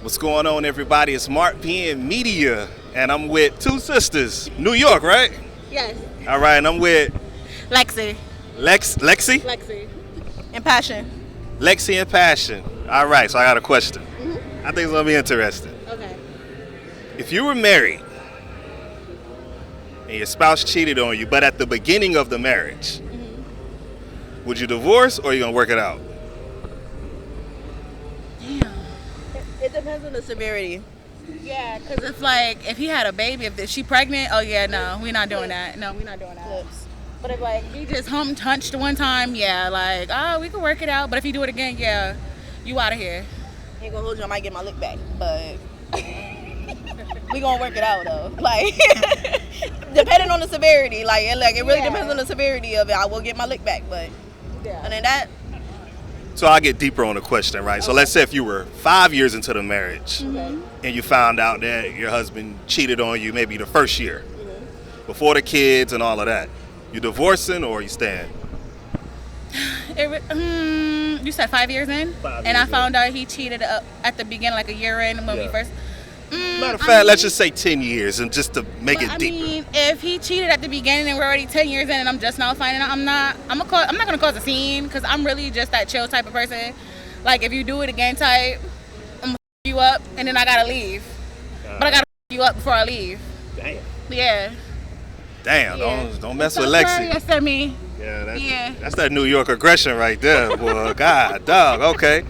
What's going on, everybody? It's Marc being Media, and I'm with two sisters. New York, right? Yes. All right, and I'm with Lexi. Lexi? Lexi. And Passion. Lexi and Passion. All right, so I got a question. I think it's going to be interesting. Okay. If you were married and your spouse cheated on you, but at the beginning of the marriage, would you divorce or are you going to work it out? Damn. It depends on the severity. Yeah, because it's like, if he had a baby, if she pregnant, oh yeah, no, we're not doing that. No, we're not doing that. Clips. But if like, he just hunched one time, yeah, like, oh, we can work it out. But if he do it again, yeah, you out of here. Ain't gonna hold you, I might get my lick back, but we gonna work it out though. Like, depending on the severity, like it really depends on the severity of it. I will get my lick back, but and then that. So I'll get deeper on the question, right? So let's say if you were 5 years into the marriage and you found out that your husband cheated on you maybe the first year, before the kids and all of that, you divorcing or you staying? You said 5 years in? And I found out he cheated at the beginning, like a year in when we first. Matter of fact, let's just say 10 years, and just to make it deeper. I mean, if he cheated at the beginning and we're already 10 years in and I'm just now finding out, I'm not gonna cause a scene because I'm really just that chill type of person. Like, if you do it again type, I'm gonna you up and then I gotta leave. But I gotta you up before I leave. Damn. Yeah. Damn, Yeah. don't mess with Lexi. Yes, to me. Yeah, that's that New York aggression right there, boy. God, dog. Okay.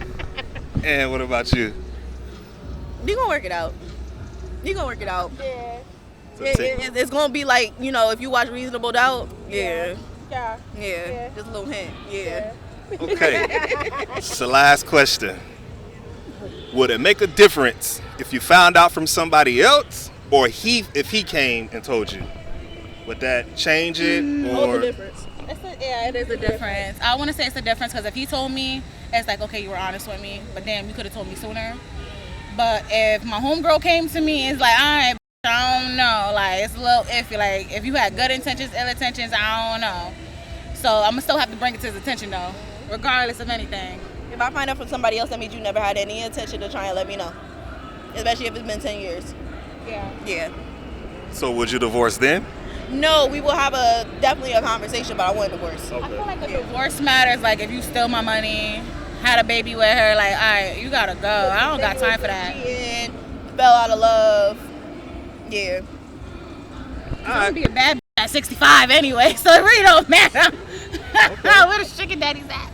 And what about you? You gonna work it out. You gonna work it out. Yeah. So It's gonna be like, you know, if you watch Reasonable Doubt. Yeah. Just a little hint. Yeah. Okay. It's the last question. Would it make a difference if you found out from somebody else, or if he came and told you? Would that change it? Or the difference. It is a difference. I want to say it's a difference because if he told me, it's like, okay, you were honest with me, but damn, you could have told me sooner. But if my homegirl came to me, it's like, all right, I don't know. Like, it's a little iffy. Like, if you had good intentions, ill intentions, I don't know. So I'm gonna still have to bring it to his attention though, regardless of anything. If I find out from somebody else, that means you never had any intention to try and let me know, especially if it's been 10 years. Yeah. so would you divorce then? No, we will have definitely a conversation, but I want a divorce. Okay. I feel like a divorce matters. Like, if you steal my money, had a baby with her, like, all right, you gotta go. I don't got time for that. Fell out of love. Yeah. I'm gonna be a bad bitch at 65 anyway, so it really don't matter. Where the sugar daddy's at?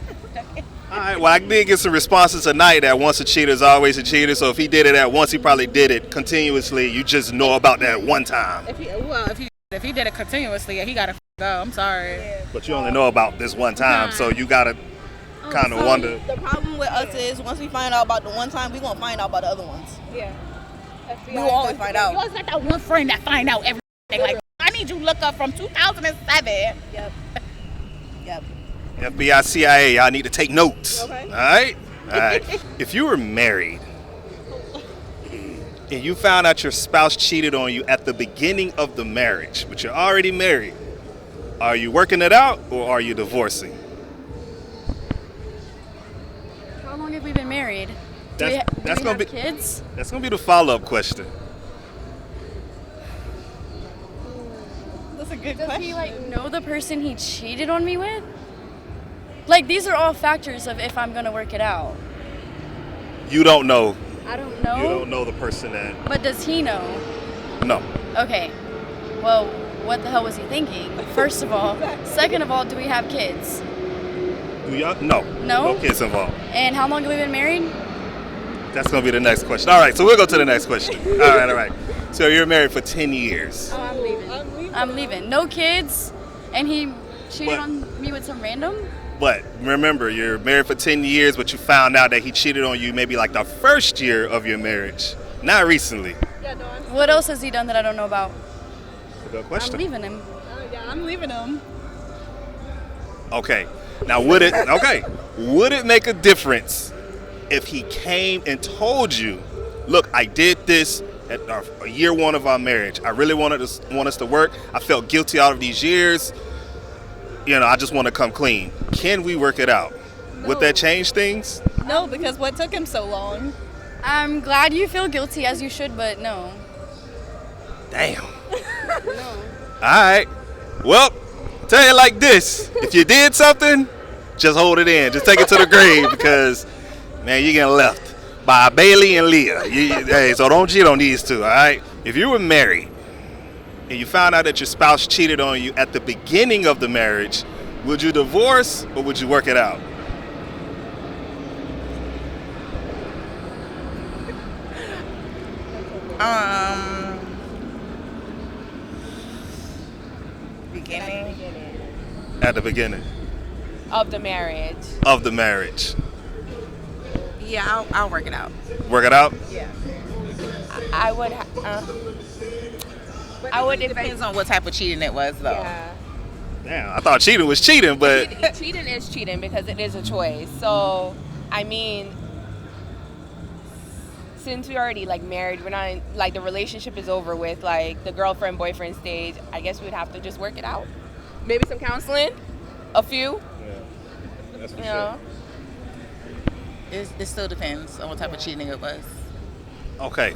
All right. Well, I did get some responses tonight that once a cheater is always a cheater. So if he did it at once, he probably did it continuously. You just know about that one time. If he did it continuously, he gotta go. I'm sorry. But you only know about this one time, so you gotta kind of wonder. The problem with us is once we find out about the one time, we gonna find out about the other ones. Yeah. We will always find out. You always got that one friend that find out everything. Like, I need you to look up from 2007. Yep. FBI, CIA, y'all need to take notes. Okay. All right. If you were married and you found out your spouse cheated on you at the beginning of the marriage, but you're already married, are you working it out or are you divorcing? How long have we been married? That's do we gonna have be kids? That's gonna be the follow-up question. That's a good Does question. he know the person he cheated on me with? Like, these are all factors of if I'm gonna work it out. You don't know. I don't know. You don't know the person that. But does he know? No. Okay. Well, what the hell was he thinking? First of all. Second of all, do we have kids? Do y'all? No. No? No kids involved. And how long have we been married? That's gonna be the next question. All right, so we'll go to the next question. All right. So you're married for 10 years. Oh, I'm leaving. No kids, and he cheated on me with some random? But remember, you're married for 10 years, but you found out that he cheated on you maybe like the first year of your marriage, not recently. What else has he done that I don't know about? That's a good question. I'm leaving him. I'm leaving him. Okay. Now, would it make a difference if he came and told you, look, I did this at year one of our marriage. I really want us to work. I felt guilty all of these years. I just want to come clean. Can we work it out? No. Would that change things? No, because what took him so long? I'm glad you feel guilty, as you should, but no. Damn. All right. Well, tell you like this: if you did something, just hold it in. Just take it to the grave because, man, you're getting left by Bailey and Leah. Hey, so don't cheat on these two. All right. If you were married and you found out that your spouse cheated on you at the beginning of the marriage, would you divorce or would you work it out? Beginning. At the beginning Of the marriage. of the marriage. Yeah, I'll work it out. Work it out? Yeah. I would. I would It if I. depends on what type of cheating it was, though. Yeah. Damn, I thought cheating was cheating, but Cheating is cheating because it is a choice. So, I mean, since we already like married, we're not in, like the relationship is over with, like the girlfriend boyfriend stage. I guess we would have to just work it out. Maybe some counseling, a few. yeah, that's for You know. It still depends on what type of cheating it was. Okay,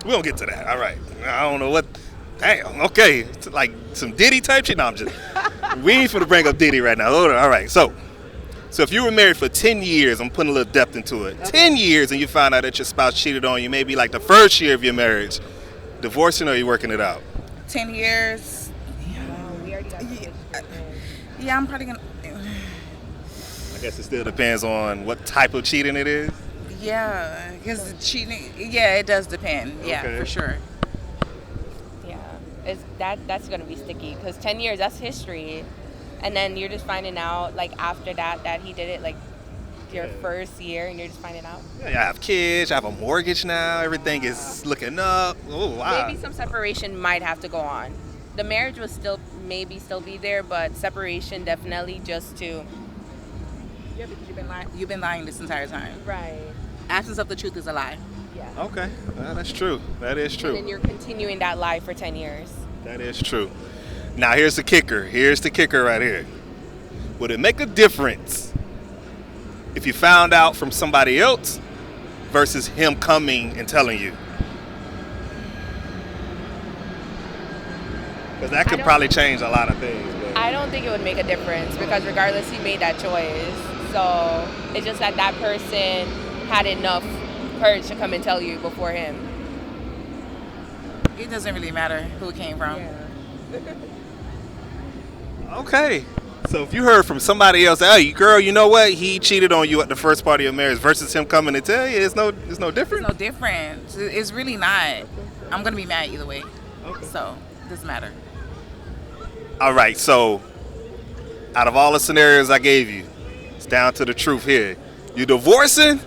we don't get to that. All right, I don't know what. Damn. Okay, it's like some Diddy type shit. No, I'm just. We ain't finna bring up Diddy right now. Hold on. All right, so if you were married for 10 years, I'm putting a little depth into it. Okay. 10 years, and you find out that your spouse cheated on you, maybe like the first year of your marriage, divorcing or you working it out? 10 years. We already got Yeah, I'm probably gonna. I guess it still depends on what type of cheating it is. Yeah, because cheating. Yeah, it does depend. Yeah, Okay. for sure. Yeah, that's gonna be sticky because 10 years, that's history, and then you're just finding out like after that he did it like your first year, and you're just finding out. Yeah, I have kids. I have a mortgage now. Everything is looking up. Oh wow. Maybe some separation might have to go on. The marriage will still be there, but separation definitely just to. Yeah, because you've been lying this entire time. Right. Absence of the truth is a lie. Yeah. Okay, well, that's true. That is true. And then you're continuing that lie for 10 years. That is true. Now here's the kicker. Here's the kicker right here. Would it make a difference if you found out from somebody else versus him coming and telling you? Because that could probably change a lot of things. But I don't think it would make a difference because regardless, he made that choice. So it's just that that person had enough courage to come and tell you before him. It doesn't really matter who it came from. okay. So if you heard from somebody else, hey, girl, you know what? He cheated on you at the first part of your marriage versus him coming to tell you, it's no different? It's no different. It's really not. I'm going to be mad either way. Okay. So it doesn't matter. All right, so out of all the scenarios I gave you, it's down to the truth here. You divorcing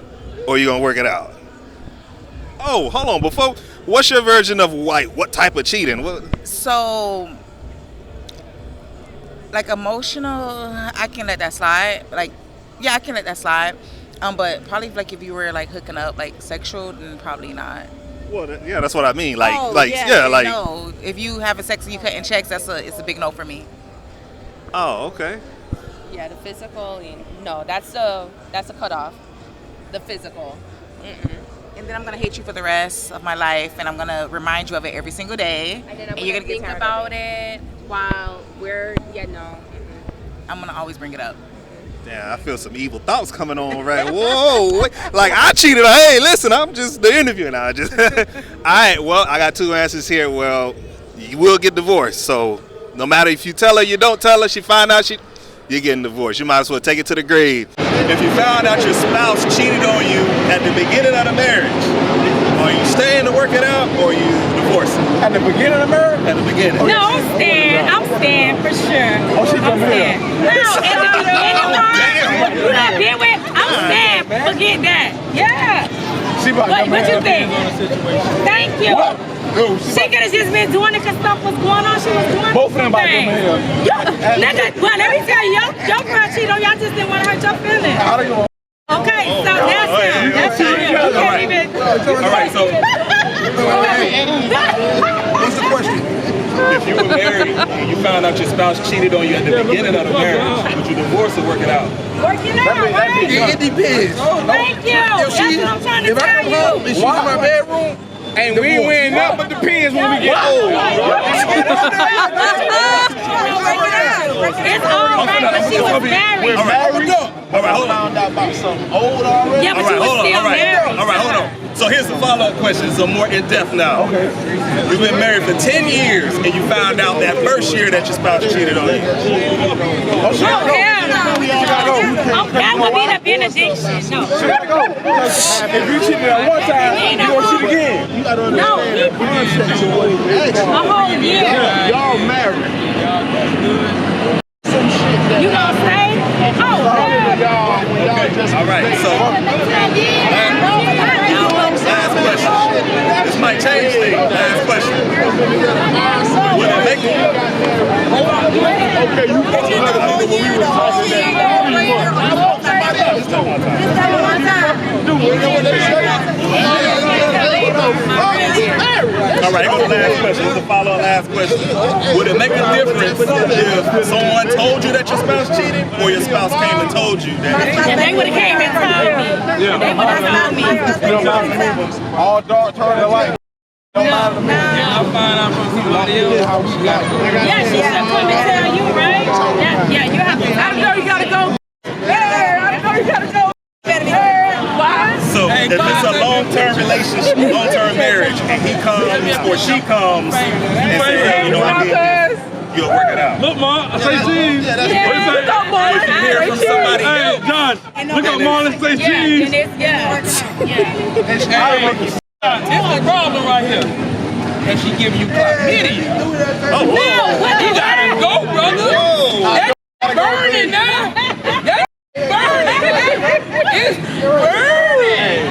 or you gonna work it out? Oh, hold on. Before, what's your version of what type of cheating? So, like emotional, I can let that slide. Like, yeah, I can let that slide. But probably like if you were like hooking up like sexual, then probably not. Well, yeah, that's what I mean. Like, no. If you having sex and you cutting checks, it's a big no for me. Oh, okay. Yeah, the physical, no, that's a cutoff. The physical. And then I'm gonna hate you for the rest of my life, and I'm gonna remind you of it every single day. And then I'm you're gonna get think tired of about it while we're, no. I'm gonna always bring it up. Damn, I feel some evil thoughts coming on right. Whoa, like I cheated. Hey, listen, I'm just the interview now. Just all right. Well, I got two answers here. Well, you will get divorced. So no matter if you tell her, you don't tell her, she find out you're getting divorced. You might as well take it to the grave. If you found out your spouse cheated on you at the beginning of the marriage, are you staying to work it out or are you divorcing? At the beginning of the marriage? At the beginning. No, I'm staying for sure. Oh, she's I'm coming staying. here. No, at the beginning part, you done been with, I'm staying. Forget that. Yeah. She about to come What you here. think? Thank you. She could have just been doing it because stuff was going on. She was doing Both of them about to come things. here. Nigga, well, let me tell you, your girl cheated on y'all, just didn't want to hurt your feelings. How do you Okay, so that's him. That's him. You can't even. All right, so What's the question? If you were married and you found out your spouse cheated on you at the beginning of the marriage, would you divorce or work it out? Work it out, right? It depends. Thank you. That's what I'm trying to If I tell come home you. and she's in my bedroom, And we ain't wearing nothing but the pins when we get old. It's all right, but she was married. All right, hold on. about something old already. Yeah, but All she right, was hold on. still All right, married. all right, hold on. So here's the follow-up question, so more in-depth now. Okay. You've been married for 10 years, and you found out that first year that your spouse cheated on you. Oh, hell no. Oh, that would be the benediction. No. If you cheated at one time, you gonna cheat again. No, a whole year. Y'all married. You gonna say? Oh, hell. All right, so last question. This might change things. Last question. Would it make it? Okay, you fucked another nigga when we were All right, go to the last question. This is the follow-up last question. Would it make a difference if someone told you that your spouse cheated, or your spouse came and told you that? They would have came and told me. They would have told me. all dark turn to light. I'll find out from somebody else. Yeah, she should come and tell you, right? Yeah, you have to. I know you gotta go. I know you gotta go. So if it's a long-term relationship, long-term marriage, and he comes or she comes and says, hey, you know I did this, you'll work it out. Look, Ma, I say cheese. If you hear from somebody Hey, else, John, look at Marlon say cheese. Yeah. This is the problem right here. And she giving you chlamydia. oh, whoa. You gotta go, brother. Whoa. That's burning now. That's burning. It's burning.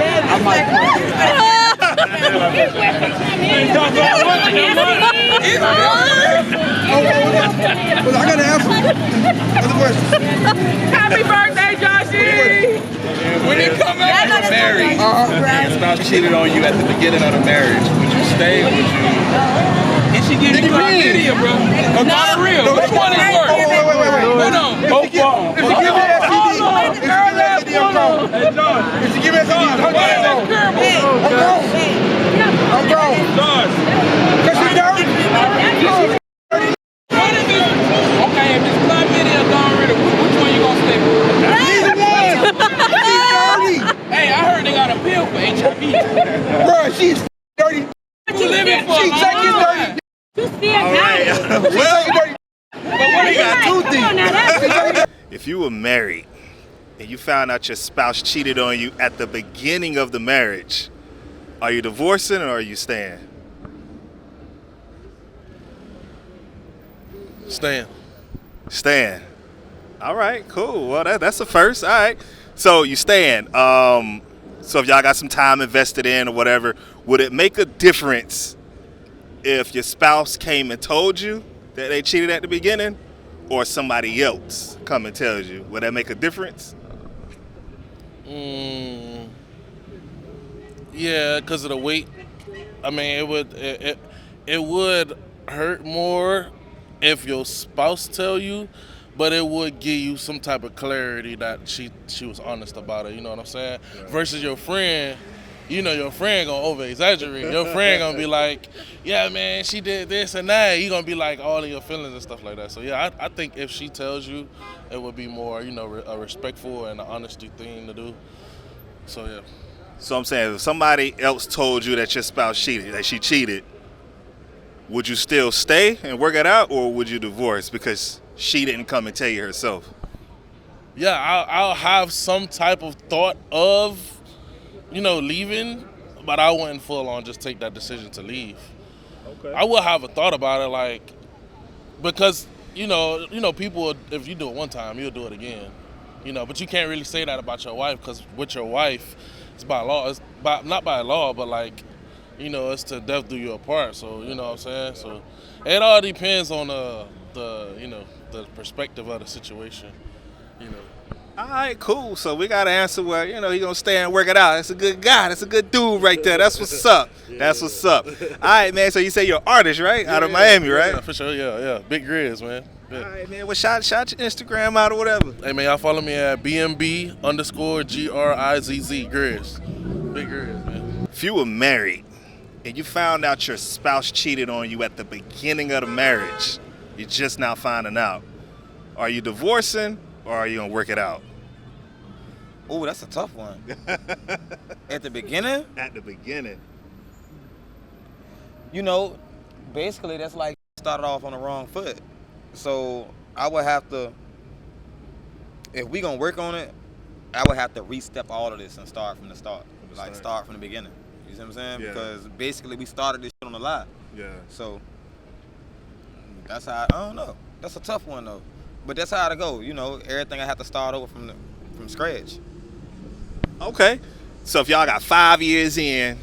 I gotta answer. Other question. Happy birthday, Joshy! When it come out, you're married, and your spouse cheated on you at the beginning of the marriage, would you stay or would you? and she giving you chlamydia, bro. Gonorrhea. Which one is worse? Hold on. Both of them. If you give me that CD, hey, John. If you give me that CD, I'm grown. John. Cause she dirty. What is this? Okay, if it's chlamydia or gonorrhea, which one you gonna stay with? Neither one. Hey, I heard they got a pill for HIV. Bro, she's dirty. You living for She a taking long dirty. time. You still All got it. right. Well, But we got two Come on now, that's if you were married and you found out your spouse cheated on you at the beginning of the marriage, are you divorcing or are you staying? Staying. All right, cool. Well, that's the first. All right. So you staying. So if y'all got some time invested in or whatever, would it make a difference if your spouse came and told you that they cheated at the beginning, or somebody else come and tells you? Would that make a difference? Yeah, because of the weight. I mean, it would hurt more if your spouse tell you, but it would give you some type of clarity that she was honest about it. You know what I'm saying? Right. Versus your friend. You know your friend gonna over exaggerate. Your friend gonna be like, yeah man, she did this and that. You gonna be like all of your feelings and stuff like that. So yeah, I think if she tells you, it would be more, a respectful and an honesty thing to do. So yeah. So I'm saying, if somebody else told you that your spouse cheated, that she cheated, would you still stay and work it out, or would you divorce because she didn't come and tell you herself? Yeah, I'll have some type of thought of, leaving, but I wouldn't full on just take that decision to leave. Okay. I will have a thought about it, because, people, if you do it one time, you'll do it again. But you can't really say that about your wife, because with your wife, it's by law. It's not by law, but it's to death do you apart. So, you know what I'm saying? So it all depends on the perspective of the situation, All right, cool. So we got to answer where, he going to stay and work it out. That's a good guy. That's a good dude right there. That's what's up. That's what's up. All right, man. So you say you're an artist, right? Out of Miami, right? Yeah, for sure, yeah. Big Grizz, man. Yeah. All right, man. Well, shout your Instagram out or whatever. Hey, man, y'all follow me at BMB_GRIZZ, Grizz. Big Grizz, man. If you were married and you found out your spouse cheated on you at the beginning of the marriage, you're just now finding out, are you divorcing or are you going to work it out? Oh, that's a tough one. At the beginning? At the beginning. Basically that's like started off on the wrong foot. So I would have to, if we gonna work on it, I would have to re-step all of this and start from the start. Like start from the beginning. You see what I'm saying? Yeah. Because basically we started this shit on a lie. Yeah. So that's how, I don't know. That's a tough one though. But that's how it go. Everything I have to start over from scratch. Okay. So if y'all got 5 years in,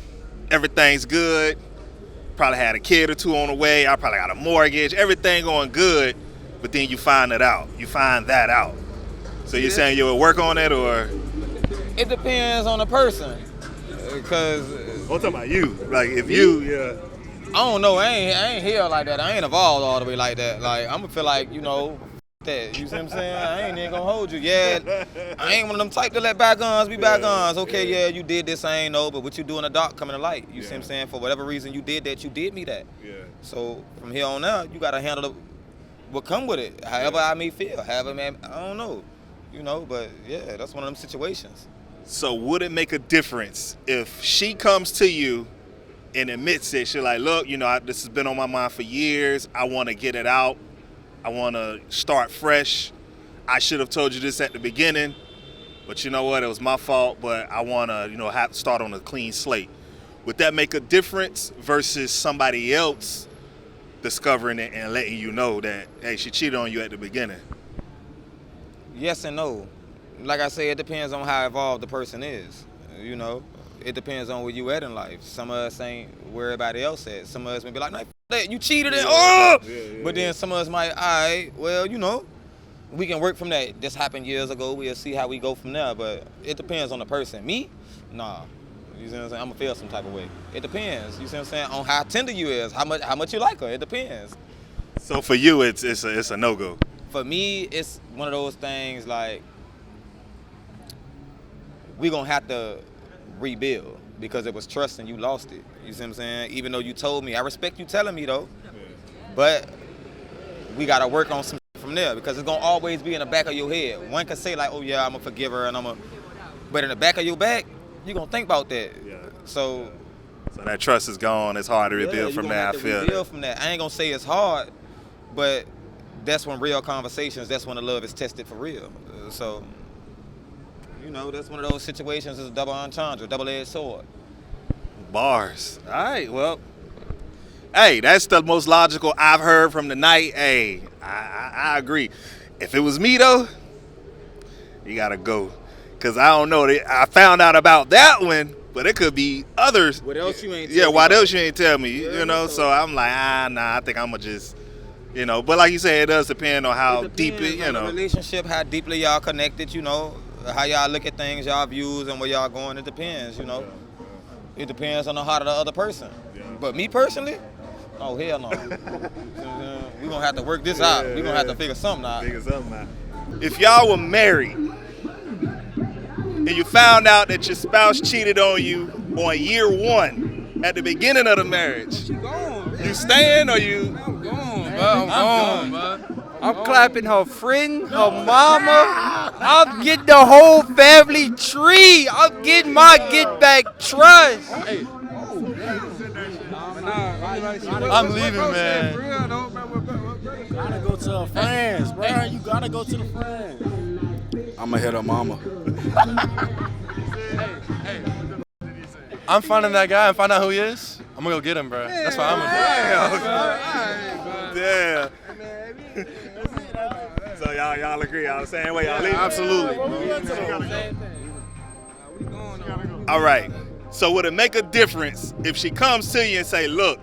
everything's good, probably had a kid or two on the way, y'all probably got a mortgage, everything going good, but then you find it out. You find that out. So you're saying you would work on it or? It depends on the person. Because I'm talking about you. Like if you, yeah. I don't know. I ain't here like that. I ain't evolved all the way like that. Like I'm gonna feel like, that. You see what I'm saying? I ain't even gonna hold you. Yeah, I ain't one of them type to let bygones be bygones. Okay, yeah, you did this, I ain't know, but what you do in the dark come in the light. You see what I'm saying? For whatever reason you did that, you did me that. Yeah. So from here on out, you gotta handle what come with it. However I may feel. However, man, I don't know. But yeah, that's one of them situations. So would it make a difference if she comes to you and admits it? She's like, look, this has been on my mind for years. I want to get it out. I want to start fresh. I should have told you this at the beginning, but you know what? It was my fault, but I want to, have to start on a clean slate. Would that make a difference versus somebody else discovering it and letting you know that, hey, she cheated on you at the beginning? Yes and no. Like I say, it depends on how evolved the person is. You know, it depends on where you at in life. Some of us ain't where everybody else at. Some of us may be like, "No, that you cheated," and but then some of us might, all right, well, you know, we can work from that. This happened years ago. We'll see how we go from there. But it depends on the person. Me, nah. You see what I'm saying? I'm gonna feel some type of way. It depends. You see what I'm saying? On how tender you is, how much you like her. It depends. So for you, it's a no-go. For me, it's one of those things like we gonna have to rebuild because it was trust and you lost it. You see what I'm saying? Even though you told me, I respect you telling me though, but we gotta work on some from there because it's gonna always be in the back of your head. One can say like, oh yeah, I'm gonna forgive her and but in the back of your back, you gonna think about that. Yeah. So that trust is gone. It's hard to rebuild from that. I feel rebuild from that. I ain't gonna say it's hard, but that's when real conversations. That's when the love is tested for real. So, you know, that's one of those situations. It's a double entendre, double-edged sword. Bars. All right. Well, hey, that's the most logical I've heard from the night. Hey, I agree. If it was me though, you gotta go. Cause I don't know. I found out about that one, but it could be others. What else you ain't? Yeah, what else you ain't tell me? Yeah, you know. So I'm like, nah. I think I'm gonna just, you know. But like you said, it does depend on how deep it, you know. The relationship, how deeply y'all connected. You know, how y'all look at things, y'all views, and where y'all going. It depends. You know, it depends on the heart of the other person. Yeah. But me personally, oh hell no. We gonna have to work this out. We gonna have to figure something out. If y'all were married and you found out that your spouse cheated on you on year one at the beginning of the marriage, you staying or you? I'm gone, bro. I'm gone, bro. I'm clapping her friend, her mama. I'm getting the whole family tree. I'm getting my get back trust. I'm leaving, man. You gotta go to her friends, bro. You gotta go to the friends. I'ma hit her mama. I'm finding that guy and find out who he is. I'm gonna go get him, bro. That's what I'm gonna do. Yeah. So y'all agree? Y'all the same way? Y'all leave? Absolutely. All right. So would it make a difference if she comes to you and say, look,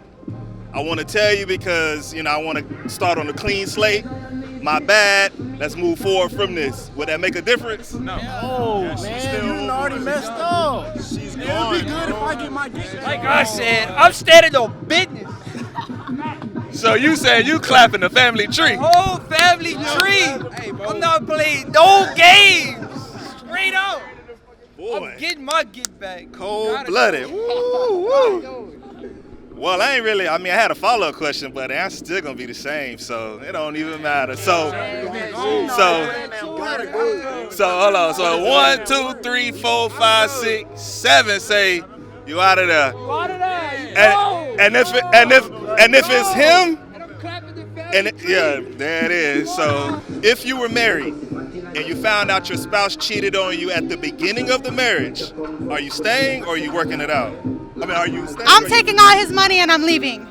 I want to tell you because, you know, I want to start on a clean slate, my bad. Let's move forward from this. Would that make a difference? No. Oh, man, you done already messed up. She's gone. It'd be good if I get my get back. Like I said, I'm standing on business. So you saying you clapping the family tree? Whole family tree. I'm not playing no games. Straight up. Boy. I'm getting my get back. Cold-blooded. Woo. Well, I had a follow-up question, but the answer's still going to be the same, so it don't even matter. So hold on. So 1, 2, 3, 4, 5, 6, 7 say you out of there. And if it's him, there it is. So if you were married and you found out your spouse cheated on you at the beginning of the marriage, are you staying or are you working it out? I mean, are you staying? I'm taking all his money and I'm leaving.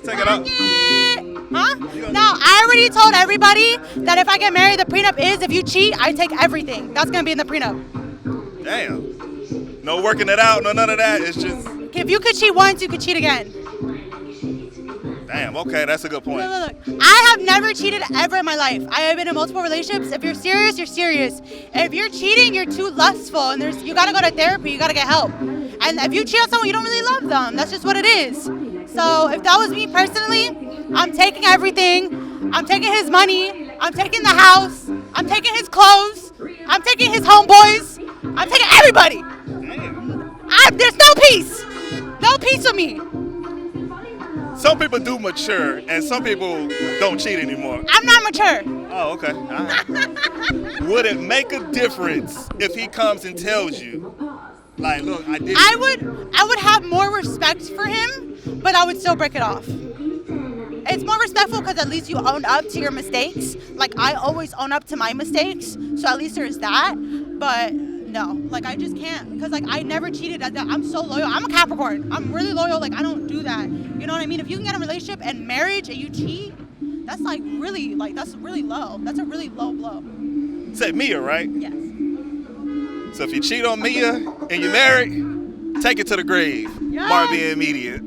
Take it out. Huh? No, I already told everybody that if I get married, the prenup is if you cheat, I take everything. That's gonna be in the prenup. Damn. No working it out, no none of that. It's just. If you could cheat once, you could cheat again. Damn, okay, that's a good point. Look. I have never cheated ever in my life. I have been in multiple relationships. If you're serious, you're serious. If you're cheating, you're too lustful, and you gotta go to therapy, you gotta get help. And if you cheat on someone, you don't really love them. That's just what it is. So if that was me personally, I'm taking everything. I'm taking his money. I'm taking the house. I'm taking his clothes. I'm taking his homeboys. I'm taking everybody. There's no peace. No peace with me. Some people do mature, and some people don't cheat anymore. I'm not mature. Oh, okay. All right. Would it make a difference if he comes and tells you, like, look, I did? I would have more respect for him, but I would still break it off. It's more respectful because at least you own up to your mistakes. Like, I always own up to my mistakes, so at least there's that. But no, like, I just can't because, like, I never cheated at that. I'm so loyal. I'm a Capricorn. I'm really loyal. Like, I don't do that. You know what I mean? If you can get in a relationship and marriage and you cheat, that's like really, like, that's really low. That's a really low blow. Say Mia, right? Yes. So if you cheat on Mia and you're married, take it to the grave. Yes. Mark being immediate.